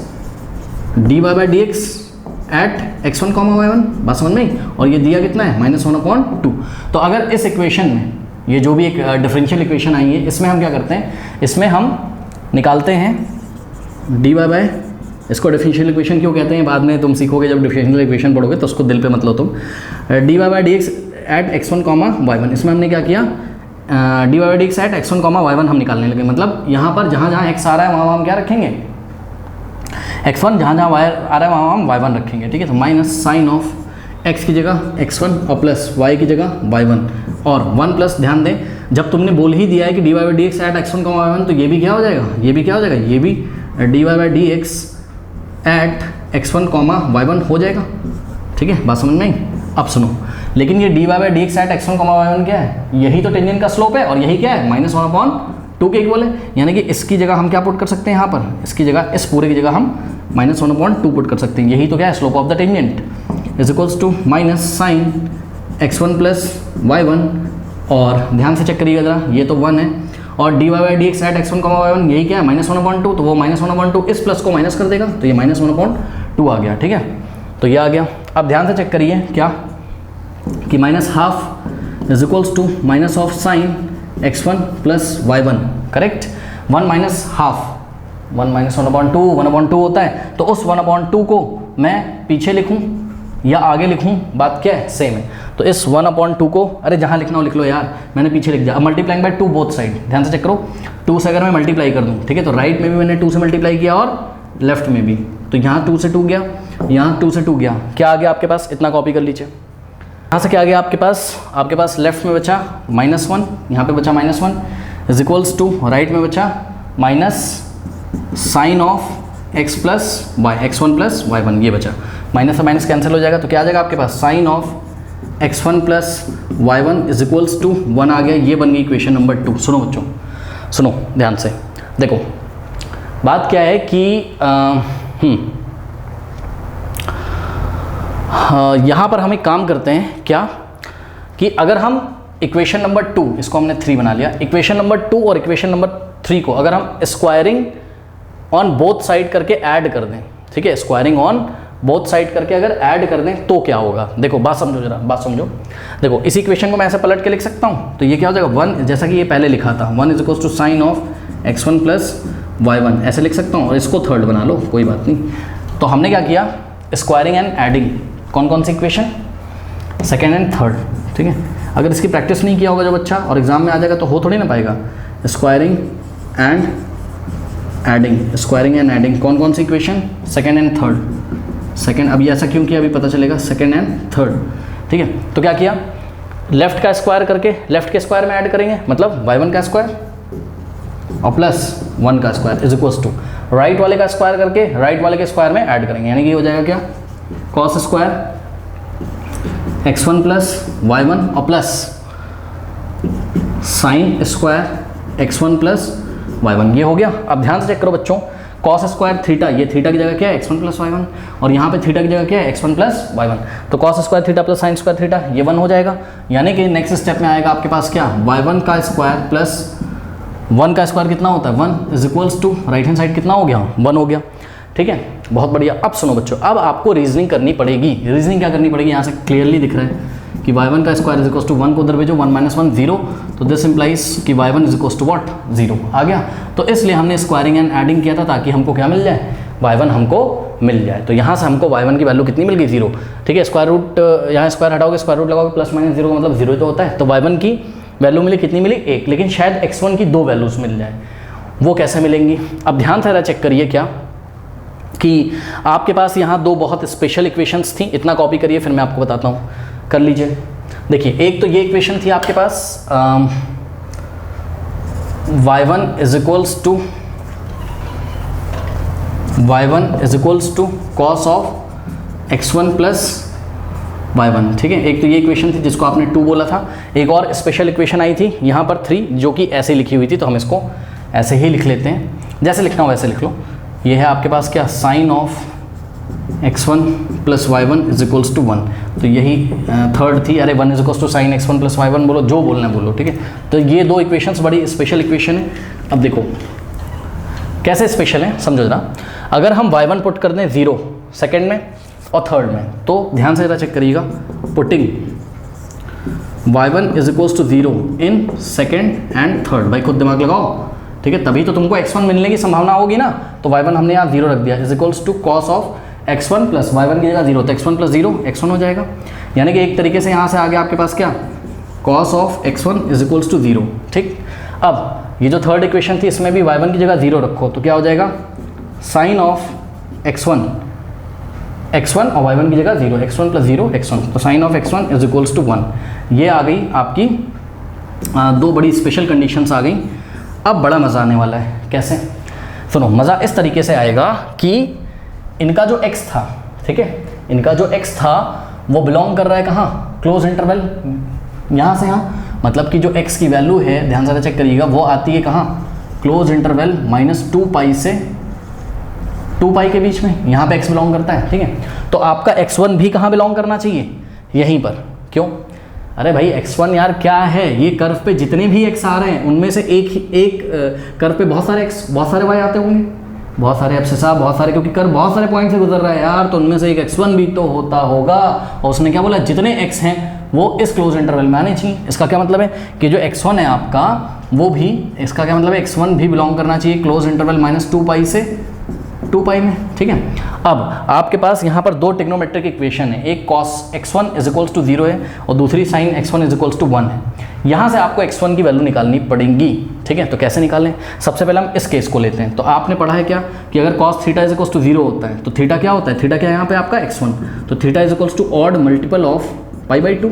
S1: dy by D x at x1 comma y1, बात समझ में आई? और ये दिया कितना है -1/2। तो अगर इस इक्वेशन में ये जो भी एक डिफरेंशियल इक्वेशन आई है, इसमें हम क्या करते हैं, इसमें हम निकालते हैं dy बाई, इसको डिफरेंशियल इक्वेशन क्यों कहते हैं बाद में तुम सीखोगे जब डिफरेंशियल इक्वेशन पढ़ोगे, तो उसको दिल पे मत लो तुम। dy by D x at x1 comma y1, इसमें हमने क्या किया, dy by D x at x1 comma y1 हम निकालने लगे। मतलब यहाँ पर जहाँ जहाँ x आ रहा है वहाँ हम क्या रखेंगे, x1, जहाँ जहाँ y आ रहा है वहाँ हम y1 रखेंगे, ठीक है। तो माइनस साइन ऑफ x की जगह x1 और प्लस y की जगह y1, और 1 प्लस, ध्यान दें जब तुमने बोल ही दिया है कि dy by D x at x1 comma y1, तो ये भी क्या हो जाएगा, ये भी क्या हो जाएगा, ये भी dy by D x at x1 comma y1 हो जाएगा, ठीक है, बात समझ में आई? अब सुनो, लेकिन ये dy by D x at x1 comma y1 क्या है, यही तो टेंजेंट का स्लोप है, और यही क्या है -1/2 के इक्वल है। यानी कि इसकी जगह हम क्या पुट कर सकते हैं यहाँ पर, इसकी जगह, इस पूरे की जगह हम -1/2 पुट कर सकते हैं। यही तो क्या है, slope of the tangent is equals to minus sine x1 plus y1, और ध्यान से चेक करिएगा जरा, ये तो 1 है, और dy by D x at x1 comma y1 यही क्या है -1/2, तो वो -1/2 इस प्लस को माइनस कर देगा, तो ये -1/2 आ गया, ठीक है। तो ये आ गया। अब ध्यान से चेक करिए क्या, कि -½ is equals to minus of sine x1 plus y1, correct. 1 minus half, 1 minus 1/2, 1/2 होता है, तो उस 1/2 को मैं पीछे लिखूं या आगे लिखूं, बात क्या है, सेम है। तो इस 1/2 को, अरे जहाँ लिखना हो लिख लो यार, मैंने पीछे लिख दिया। अब मल्टीप्लाइंग बाय 2 बोथ साइड, ध्यान से चेक करो, 2 से अगर मैं मल्टीप्लाई कर दूँ, ठीक है, तो राइट में भी मैंने 2 से मल्टीप्लाई किया और लेफ्ट में भी, तो यहाँ 2 से 2 गया, यहाँ 2 से 2 गया, क्या आ गया आपके पास, इतना कॉपी कर लीजिए। यहाँ से क्या आ गया आपके पास लेफ्ट में बचा -1, यहाँ पे बचा -1 इज इक्वल्स टू राइट में बचा minus sine of x plus Y, x1 plus y1, ये बचा, माइनस से माइनस कैंसिल हो जाएगा, तो क्या आ जाएगा आपके पास, sine of x1 plus y1 is equals to 1 आ गया। ये बन गई इक्वेशन नंबर 2। सुनो बच्चों, सुनो ध्यान से, देखो बात क्या है कि यहाँ पर हम एक काम करते हैं क्या, कि अगर हम इक्वेशन नंबर 2, इसको हमने 3 बना लिया, इक्वेशन नंबर 2 और इक्वेशन नंबर 3 को अगर हम स्क्वायरिंग ऑन बोथ साइड करके ऐड कर दें, ठीक है, स्क्वायरिंग ऑन बोथ साइड करके अगर ऐड कर दें तो क्या होगा, देखो बात समझो जरा, बात समझो। देखो इस इक्वेशन को मैं ऐसे पलट के लिख सकता हूँ, तो ये क्या हो जाएगा, 1, जैसा कि ये पहले लिखा था, 1 is equals to sine of x1 plus y1, ऐसे लिख सकता हूँ, और इसको थर्ड बना लो, कोई बात नहीं। तो हमने क्या किया, स्क्वायरिंग एंड एडिंग, कौन कौन सी इक्वेशन, सेकेंड एंड थर्ड, ठीक है। अगर इसकी प्रैक्टिस नहीं किया होगा जो बच्चा और एग्जाम में आ जाएगा तो हो थोड़ी ना पाएगा। Squaring and adding, squaring and adding, कौन कौन सी equation, second and third. Second, अभी ऐसा क्यों किया अभी पता चलेगा, सेकेंड एंड थर्ड, ठीक है। तो क्या किया, लेफ्ट का स्क्वायर करके लेफ्ट के स्क्वायर में ऐड करेंगे, मतलब y1 का स्क्वायर और प्लस 1 का square is equals to right वाले का स्क्वायर करके राइट वाले के स्क्वायर में ऐड करेंगे, यानी कि हो जाएगा क्या, cos square x1 plus y1 और plus sine square x1 plus y1, ये हो गया। अब ध्यान से चेक करो बच्चों, कॉस स्क्वायर थीटा, ये थीटा की जगह क्या है, x1 प्लस y1, और यहाँ पे थीटा की जगह क्या है, x1 प्लस y1, तो cos square theta plus sine square theta, ये 1 हो जाएगा। यानी कि नेक्स्ट स्टेप में आएगा आपके पास क्या, y1 का स्क्वायर प्लस 1 का स्क्वायर कितना होता है, 1 is equals to right hand side कितना हो गया, 1 हो गया, ठीक है, बहुत बढ़िया। अब सुनो बच्चों, अब आपको रीजनिंग करनी पड़ेगी। रीजनिंग क्या करनी पड़ेगी, यहाँ से क्लियरली दिख रहा है कि y1 का स्क्वायर इज इक्वल्स टू 1 को उधर भेजो, 1 माइनस 1 0, तो दिस इंप्लाइज कि y1 is equals to what, 0 आ गया। तो इसलिए हमने स्क्वायरिंग एंड एडिंग किया था ताकि हमको क्या मिल जाए, y1 हमको मिल जाए। तो यहाँ से हमको y1 की वैल्यू कितनी मिल गई, 0, ठीक है। स्क्वायर रूट, यहाँ स्क्वायर हटाओगे, स्क्वायर रूट लगाओगे, प्लस माइनस 0 का मतलब 0 तो होता है, तो y1 की वैल्यू मिली कितनी मिली, 1, लेकिन शायद x1 की 2 वैल्यूज़ मिल जाए, वो कैसे मिलेंगी। अब ध्यान से चेक करिए क्या, कि आपके पास यहाँ 2 बहुत स्पेशल इक्वेशंस थी, इतना कॉपी करिए फिर मैं आपको बताता हूँ, कर लीजिए। देखिए एक तो ये इक्वेशन थी आपके पास, y1 is equals to cos of x1 plus y1, ठीक है। एक तो ये इक्वेशन थी जिसको आपने 2 बोला था। एक और स्पेशल इक्वेशन आई थी यहाँ पर 3, जो कि ऐसे लिखी हुई थी, तो हम इसको ऐसे ही लिख लेते हैं, जैसे लिखना हो वैसे लिख लो। ये है आपके पास क्या, sine of x1 plus y1 is equals to 1, तो यही थर्ड थी। अरे 1 is equals to sine x1 plus y1 बोलो, जो बोलना है बोलो, ठीक है। तो ये 2 इक्वेशंस बड़ी स्पेशल इक्वेशन है। अब देखो कैसे स्पेशल है समझो जरा। अगर हम y1 पुट कर दें 0 सेकेंड में और थर्ड में, तो ध्यान से जरा चेक करिएगा, putting y1 is equals to 0 in second and third, भाई खुद दिमाग लगाओ, ठीक है, तभी तो तुमको x1 मिलने की संभावना होगी ना। तो y1 हमने यहाँ 0 रख दिया, is equals to cos of x1 plus y1 की जगह 0, तो x1 प्लस 0 x1 हो जाएगा। यानी कि एक तरीके से यहाँ से आगे आपके पास क्या, cos of x1 is equals to 0, ठीक। अब ये जो थर्ड इक्वेशन थी इसमें भी y1 की जगह 0 रखो, तो क्या हो जाएगा, साइन ऑफ x1 और y1 की जगह 0, x1 प्लस 0 x1, तो sine of x1 is equals to 1। ये आ गई आपकी दो बड़ी स्पेशल कंडीशंस आ गई। अब बड़ा मज़ा आने वाला है। कैसे, सुनो, मज़ा इस तरीके से आएगा कि इनका जो x था, ठीक है, इनका जो x था वो बिलोंग कर रहा है कहाँ, क्लोज इंटरवल, यहाँ से यहाँ, मतलब कि जो x की वैल्यू है, ध्यान से चेक करिएगा, वो आती है कहाँ, क्लोज इंटरवल -2 पाई से 2 पाई के बीच में, यहाँ पे x बिलोंग करता है, ठीक है। तो आपका x1 भी कहाँ बिलोंग करना चाहिए, यहीं पर। क्यों, अरे भाई x1 यार क्या है, ये कर्व पे जितने भी x आ रहे हैं उनमें से एक कर्व पे बहुत सारे x, बहुत सारे y आते होंगे, बहुत सारे एब्सिसा, बहुत सारे, क्योंकि कर्व बहुत सारे पॉइंट से गुजर रहा है यार, तो उनमें से एक x1 भी तो होता होगा। और उसने क्या बोला, जितने x हैं वो इस क्लोज इंटरवल में आने चाहिए। इसका क्या मतलब है कि जो x1 है आपका, वो भी, इसका क्या मतलब है, x1 भी बिलोंग करना चाहिए क्लोज इंटरवल -2 पाई से 2 पाई में, ठीक है। अब आपके पास यहाँ पर दो ट्रिग्नोमेट्रिक इक्वेशन है, एक cos x1 is equals to 0 है और दूसरी sin x1 is equals to 1 है। यहाँ से आपको x1 की वैल्यू निकालनी पड़ेगी, ठीक है। तो कैसे निकालें, सबसे पहले हम इस केस को लेते हैं। तो आपने पढ़ा है क्या कि अगर cos theta is equals to 0 होता है तो थीटा क्या होता है, थीटा क्या है यहाँ पे आपका x1, तो theta is equals to odd multiple of π/2,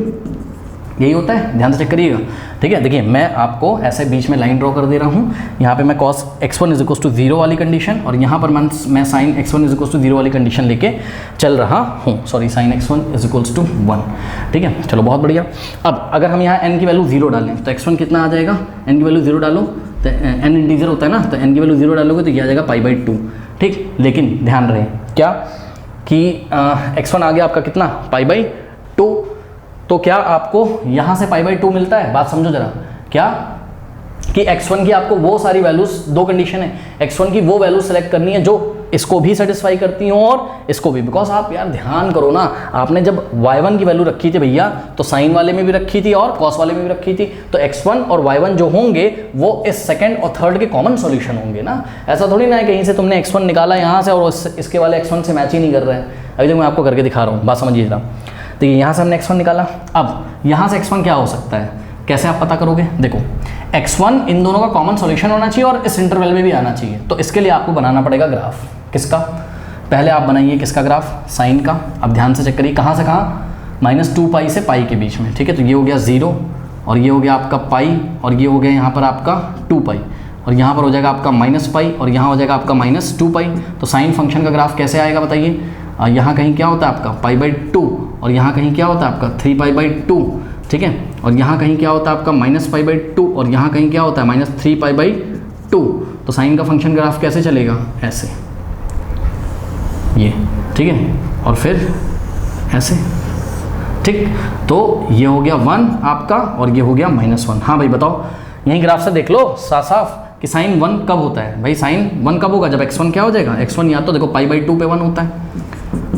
S1: यही होता है, ध्यान से चेक करिएगा, ठीक है। देखिए मैं आपको ऐसे बीच में लाइन ड्रॉ कर दे रहा हूँ, यहाँ पे मैं cos x1 is equals to 0 वाली कंडीशन और यहाँ पर मैं sin x1 is equals to 0 वाली कंडीशन लेके चल रहा हूँ, sorry sin x1 is equals to 1, ठीक है। चलो बहुत बढ़िया। अब अगर हम यहाँ n की वैल्यू 0 डालें तो x1 कितना आ जाएगा, n की वैल्यू 0 डालो तो n इंटीजर होता है ना, तो n की वैल्यू 0 डालोगे तो ये आ जाएगा π/2, ठीक। लेकिन ध्यान रहे क्या कि x1 आ गया आपका कितना, π/2, तो क्या आपको यहाँ से π/2 मिलता है, बात समझो जरा, क्या कि x1 की आपको वो सारी वैल्यूज, दो कंडीशन है, x1 की वो वैल्यू सेलेक्ट करनी है जो इसको भी सेटिस्फाई करती हो और इसको भी। बिकॉज आप यार ध्यान करो ना, आपने जब y1 की वैल्यू रखी थी भैया तो साइन वाले में भी रखी थी और कॉस वाले में भी रखी थी, तो x1 और y1 जो होंगे वो इस सेकंड और थर्ड के कॉमन सॉल्यूशन होंगे ना। ऐसा थोड़ी ना है कहीं से तुमने x1 निकाला यहाँ से और इसके वाले x1 से मैच ही नहीं कर रहे हैं। अभी तक मैं आपको करके दिखा रहा हूँ, बात समझिए जरा। तो यहाँ से हमने x1 निकाला, अब यहाँ से x1 क्या हो सकता है, कैसे आप पता करोगे, देखो x1 इन दोनों का कॉमन सॉल्यूशन होना चाहिए और इस इंटरवल में भी आना चाहिए। तो इसके लिए आपको बनाना पड़ेगा ग्राफ, किसका, पहले आप बनाइए किसका ग्राफ, साइन का। अब ध्यान से चेक करिए कहाँ से कहाँ, -2 पाई से पाई के बीच में, ठीक है। तो ये हो गया 0 और ये हो गया आपका पाई और ये हो गया यहाँ पर आपका 2 पाई और यहाँ पर हो जाएगा आपका -पाई और यहाँ हो जाएगा आपका -2 पाई। तो साइन फंक्शन का ग्राफ कैसे आएगा बताइए, यहाँ कहीं क्या होता है आपका π/2 और यहाँ कहीं क्या होता है आपका 3π/2, ठीक है। और यहाँ कहीं क्या होता है आपका -π/2 और यहाँ कहीं क्या होता है -3π/2। तो साइन का फंक्शन ग्राफ कैसे चलेगा, ऐसे, ये, ठीक है, और फिर ऐसे, ठीक। तो ये हो गया 1 आपका और ये हो गया -1। हाँ भाई बताओ, यहीं ग्राफ से देख लो साफ साफ कि साइन 1 कब होता है, भाई साइन 1 कब होगा, जब x1 क्या हो जाएगा, x1 या तो देखो π/2 पे 1 होता है,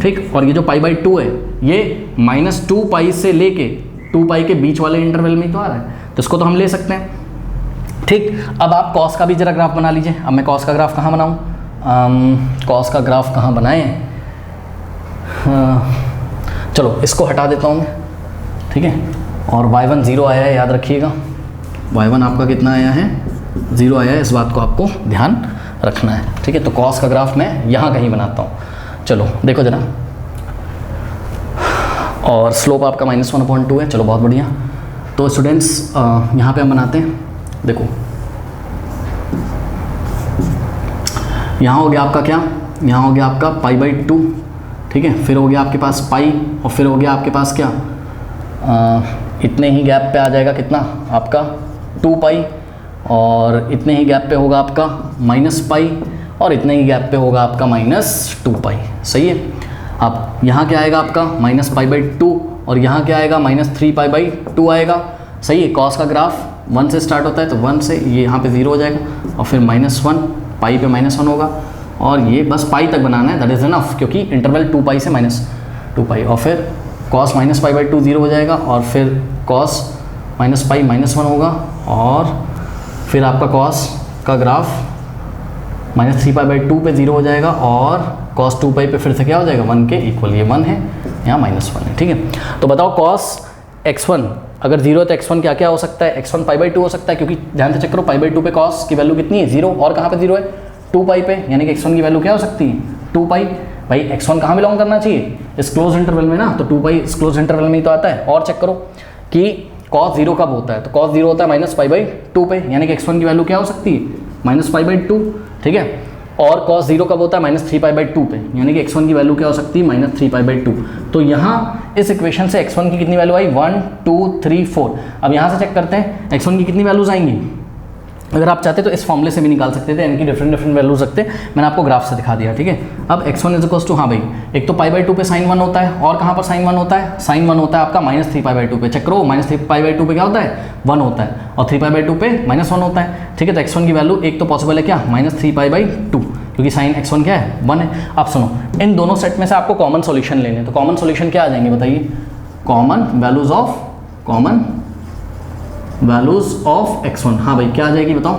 S1: ठीक। और ये जो π/2 है ये -2 पाई से लेके 2 पाई के बीच वाले इंटरवल में तो आ रहा है, तो इसको तो हम ले सकते हैं, ठीक। अब आप कॉस का भी जरा ग्राफ बना लीजिए। अब मैं कॉस का ग्राफ कहाँ बनाऊँ, कॉस का ग्राफ कहाँ बनाएं, चलो इसको हटा देता हूँ मैं, ठीक है। और y1 0 आया है, याद रखिएगा, y1 आपका कितना आया है, 0 आया है, इस बात को आपको ध्यान रखना है, ठीक है। तो कॉस का ग्राफ मैं यहाँ कहीं बनाता हूँ, चलो देखो जरा, और स्लोप आपका -1/2 है, चलो बहुत बढ़िया। तो स्टूडेंट्स यहाँ पे हम बनाते हैं, देखो यहाँ हो गया आपका क्या, यहाँ हो गया आपका π/2, ठीक है। फिर हो गया आपके पास पाई और फिर हो गया आपके पास क्या, इतने ही गैप पे आ जाएगा कितना आपका 2 पाई और इतने ही गैप पे होगा आपका -पाई और इतने ही गैप पे होगा आपका -2 पाई, सही है। अब यहाँ क्या आएगा आपका -π/2 और यहाँ क्या आएगा -3π/2 आएगा, सही है। कॉस का ग्राफ 1 से स्टार्ट होता है तो 1 से ये यहाँ पे 0 हो जाएगा और फिर -1 पाई पे -1 होगा, और ये बस पाई तक बनाना है, दैट इज़ इनफ, क्योंकि इंटरवल 2 पाई से -2 पाई, और फिर cos -π/2 0 हो जाएगा, और फिर cos -π -1 होगा, और फिर आपका cos का ग्राफ -3π/2 पे 0 हो जाएगा, और cos 2 पाई पे फिर से क्या हो जाएगा 1 के इक्वल, ये 1 है, यहाँ -1 है। ठीक है, तो बताओ cos x1 अगर 0 है तो x1 क्या क्या हो सकता है, x1 π/2 हो सकता है, क्योंकि ध्यान से चेक करो π/2 पे cos की वैल्यू कितनी है 0, और कहाँ पे 0 है 2 पाई पे, यानी कि x1 की वैल्यू क्या हो सकती है 2 पाई। भाई x1 कहाँ बिलोंग करना चाहिए, इस क्लोज इंटरवल में ना, तो 2 पाई इस क्लोज इंटरवल में ही तो आता है। और चेक करो कि cos 0 कब होता है, तो cos 0 होता है -π/2 पे, यानी कि x1 की वैल्यू क्या हो सकती है -π/2। ठीक है, और cos 0 कब होता है -3π/2 पे, यानी कि x1 की वैल्यू क्या हो सकती है -3π/2। तो यहाँ इस इक्वेशन से x1 की कितनी वैल्यू आई 1 2 3 4। अब यहाँ से चेक करते हैं x1 की कितनी वैल्यूज आएंगी, अगर आप चाहते तो इस फॉर्मूले से भी निकाल सकते थे, इनकी डिफरेंट वैल्यूज रखते, मैंने आपको ग्राफ से दिखा दिया। ठीक है, अब x1 इज इक्वल्स टू, हाँ भाई एक तो π/2 पे sin 1 होता है, और कहाँ पर sin 1 होता है, sin 1 होता है आपका -3π/2 पे, चेक करो -3π/2 पे क्या होता है 1 होता है, और 3π/2 पे -1 होता है। ठीक है, तो x1 की वैल्यू एक तो पॉसिबल है क्या -3π/2, क्योंकि साइन x1 क्या है 1 है। अब सुनो, इन दोनों सेट में से आपको कॉमन सॉल्यूशन लेने हैं, तो कॉमन सॉल्यूशन क्या आ जाएंगे बताइए, कॉमन वैल्यूज ऑफ x1। हाँ भाई क्या आ जाएगी बताओ,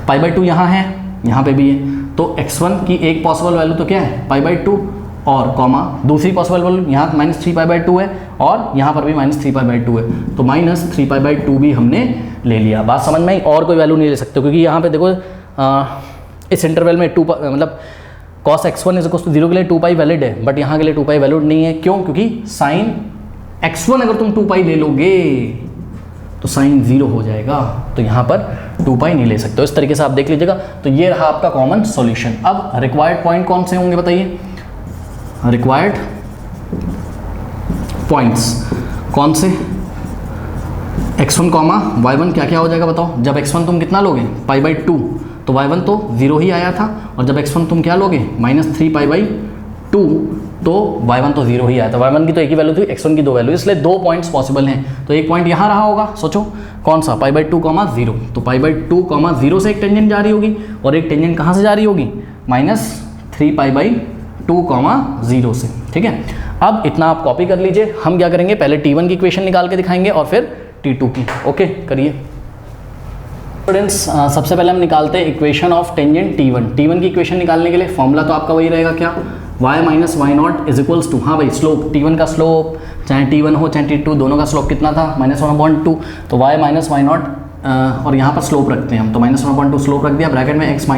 S1: π/2 यहाँ है, यहाँ पे भी है, तो x1 की एक पॉसिबल वैल्यू तो क्या है π/2, और कॉमा दूसरी पॉसिबल वैल्यू यहाँ -3π/2 है, और यहाँ पर भी -3π/2 है, तो -3π/2 भी हमने ले लिया। बात समझ में आई, और कोई वैल्यू नहीं ले सकते, क्योंकि यहाँ पे देखो इस इंटरवल में 2 मतलब cos x1 is equal to 0 के लिए 2 पाई वैलिड है, बट यहाँ के लिए 2 पाई वैलिड नहीं है। क्यों, क्योंकि साइन x1 अगर तुम 2 पाई ले लोगे तो साइन 0 हो जाएगा, तो यहाँ पर 2 पाई नहीं ले सकते हो। इस तरीके से आप देख लीजिएगा। तो ये रहा आपका कॉमन सॉल्यूशन। अब रिक्वायर्ड पॉइंट कौन से होंगे बताइए, रिक्वायर्ड पॉइंट्स कौन से, x1 कॉमा y1 क्या क्या हो जाएगा बताओ। जब x1 तुम कितना लोगे π/2, तो y1 तो 0 ही आया था, और जब x1 तुम क्या लोगे -3π/2, तो y1 तो 0 ही आया था। y1 की तो एक ही वैल्यू थी, x1 की 2 वैल्यू, इसलिए 2 पॉइंट्स पॉसिबल हैं। तो एक पॉइंट यहाँ रहा होगा, सोचो कौन सा, π/2, 0। तो π/2, 0 से एक टेंजेंट जा रही होगी, और एक टेंजेंट कहाँ से जा रही होगी -3π/2, 0 से। ठीक है, अब इतना आप कॉपी कर लीजिए। हम क्या करेंगे, पहले t1 की इक्वेशन निकाल के दिखाएंगे, और फिर t2 की। ओके करिए स्टूडेंट्स। सबसे पहले हम निकालते हैं equation of tangent t1। t1 की इक्वेशन निकालने के लिए फॉर्मूला तो आपका वही रहेगा, क्या, y - y0 is equals to, हाँ भाई स्लोप, t1 का स्लोप चाहे t1 हो चाहे t2, दोनों का स्लोप कितना था -1/2, तो y - y0, और यहाँ पर स्लोप रखते हैं हम, तो -1/2 स्लोप रख दिया, ब्रैकेट में x -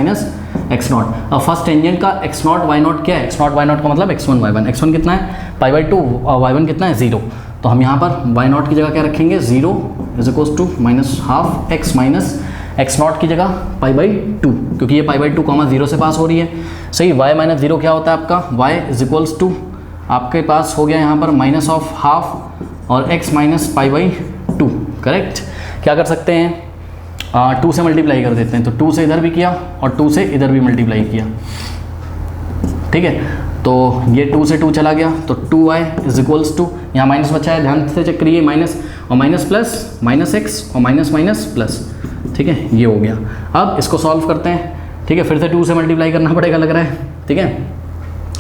S1: x0। अब फर्स्ट टेंजेंट का x0 y0 क्या है, x0 y0 का मतलब x1 y1, x1 कितना है π/2, y1 कितना है 0, तो हम यहाँ पर y0 की जगह क्या रखेंगे 0 is equals to -12 x minus x0 की जगह π/2, क्योंकि ये π/2, 0 से पास हो रही है। सही, y - 0 क्या होता है आपका, y इज इक्वल्स टू आपके पास हो गया यहाँ पर -12 और x - π/2, करेक्ट। क्या कर सकते हैं, 2 से मल्टीप्लाई कर देते हैं, तो 2 से इधर भी किया और 2 से इधर भी मल्टीप्लाई किया। ठीक है, तो ये 2 से 2 चला गया, तो 2y इज इक्वल्स टू, यहाँ माइनस बचा है, ध्यान से चेक करिए, माइनस और माइनस प्लस, -x और माइनस प्लस। ठीक है, ये हो गया। अब इसको सॉल्व करते हैं। ठीक है, फिर से 2 से मल्टीप्लाई करना पड़ेगा लग रहा है। ठीक है,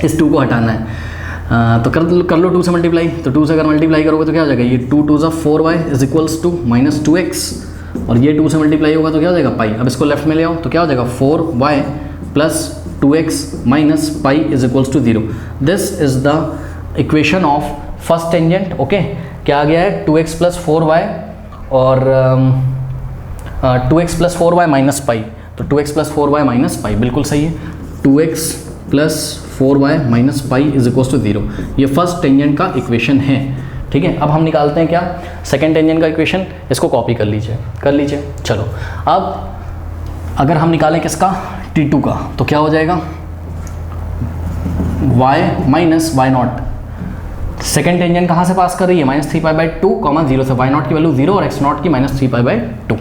S1: इस 2 को हटाना है, तो कर लो 2 से मल्टीप्लाई। तो 2 से अगर मल्टीप्लाई करोगे तो क्या हो जाएगा, ये 2 2 4y is equals to -2x, और ये 2 से मल्टीप्लाई होगा तो क्या हो जाएगा पाई। अब इसको लेफ्ट में ले आओ तो क्या हो जाएगा 4y plus 2x minus pi is equals to 0। This is the equation of first tangent. Okay, क्या आ गया है 2x प्लस 4y और 2x प्लस 4y माइनस पाई, तो 2x प्लस 4y माइनस पाई बिल्कुल सही है। 2x plus 4y minus pi is equals to 0, ये फर्स्ट टेंजेंट का इक्वेशन है। ठीक है, अब हम निकालते हैं क्या, सेकेंड टेंजेंट का इक्वेशन। इसको कॉपी कर लीजिए। चलो, अब अगर हम निकालें किसका, t2 का, तो क्या हो जाएगा y minus y0। Second tangent कहाँ से पास कर रही है, -3π/2, 0 से, y0 की वैल्यू 0 और x0 की -3π/2,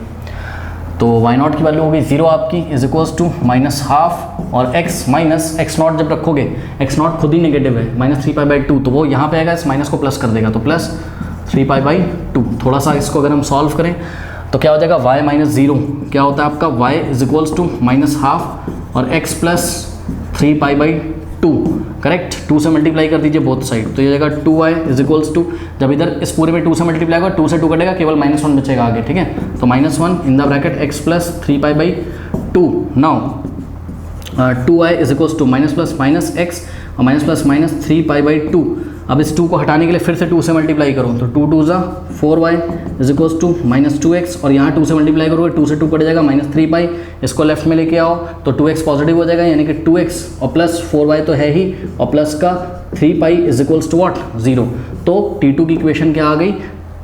S1: तो y0 की वैल्यू होगी 0 आपकी इज इक्वल्स टू -12 और x माइनस x0 जब रखोगे, x0 खुद ही नेगेटिव है -3π/2, तो वो यहाँ पे आएगा, इस माइनस को प्लस कर देगा, तो प्लस 3π/2। थोड़ा सा इसको अगर हम सॉल्व करें तो क्या हो जाएगा, y - 0 क्या होता है आपका, y इज इक्वल्स टू -12 और x प्लस 3π/2, करेक्ट। 2 से मल्टीप्लाई कर दीजिए बोथ साइड, तो ये जाएगा 2y इज इक्वल्स टू, जब इधर इस पूरे में 2 से मल्टीप्लाई होगा 2 से 2 कटेगा, केवल -1 बचेगा आगे, ठीक है। तो -1 in the bracket x plus 3π/2। Now 2y is equals to minus plus minus x और माइनस प्लस माइनस 3π/2। अब इस 2 को हटाने के लिए फिर से 2 से मल्टीप्लाई करूँ, तो 2 2 4y is equals to -2x, और यहाँ 2 से मल्टीप्लाई करोगे 2 से 2 कट जाएगा -3π, इसको लेफ्ट में लेके आओ तो 2x पॉजिटिव हो जाएगा, यानी कि 2x और प्लस 4y तो है ही, और प्लस का 3π इज इक्वल्स टू व्हाट 0। तो T2 की इक्वेशन क्या आ गई,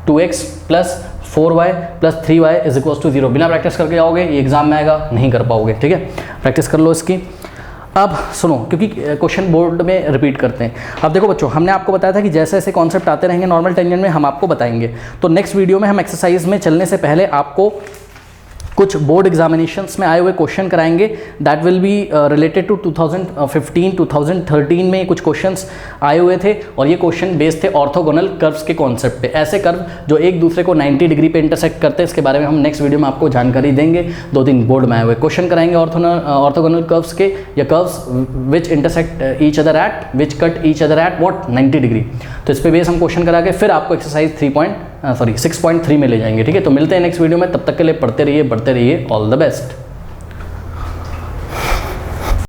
S1: 2x plus 4y plus 3y is equals to 0। बिना प्रैक्टिस करके जाओगे ये एग्जाम में आएगा, नहीं कर पाओगे, ठीक है। प्रैक्टिस कर लो इसकी। अब सुनो, क्योंकि क्वेश्चन बोर्ड में रिपीट करते हैं। अब देखो बच्चों, हमने आपको बताया था कि जैसे जैसे कॉन्सेप्ट आते रहेंगे नॉर्मल टेंजेंट में हम आपको बताएंगे। तो नेक्स्ट वीडियो में हम एक्सरसाइज में चलने से पहले आपको कुछ बोर्ड एग्जामिनेशंस में आए हुए क्वेश्चन कराएंगे, that will be related to 2015 2013 में कुछ क्वेश्चंस आए हुए थे, और ये क्वेश्चन बेस्ड थे ऑर्थोगोनल कर्व्स के कॉन्सेप्ट पे। ऐसे कर्व जो एक दूसरे को 90 डिग्री पे इंटरसेक्ट करते हैं, इसके बारे में हम नेक्स्ट वीडियो में आपको जानकारी देंगे। 2-3 बोर्ड में आए हुए क्वेश्चन कराएंगे ऑर्थोगोनल कर्व्स के, या curves which intersect each other at, which cut each other at what 90 degree. तो इस पे बेस हम क्वेश्चन करा के फिर आपको एक्सरसाइज 6.3 में ले जाएंगे, ठीक है। तो मिलते हैं नेक्स्ट वीडियो में, तब तक के लिए पढ़ते रहिए, बढ़ते रहिए। All the best.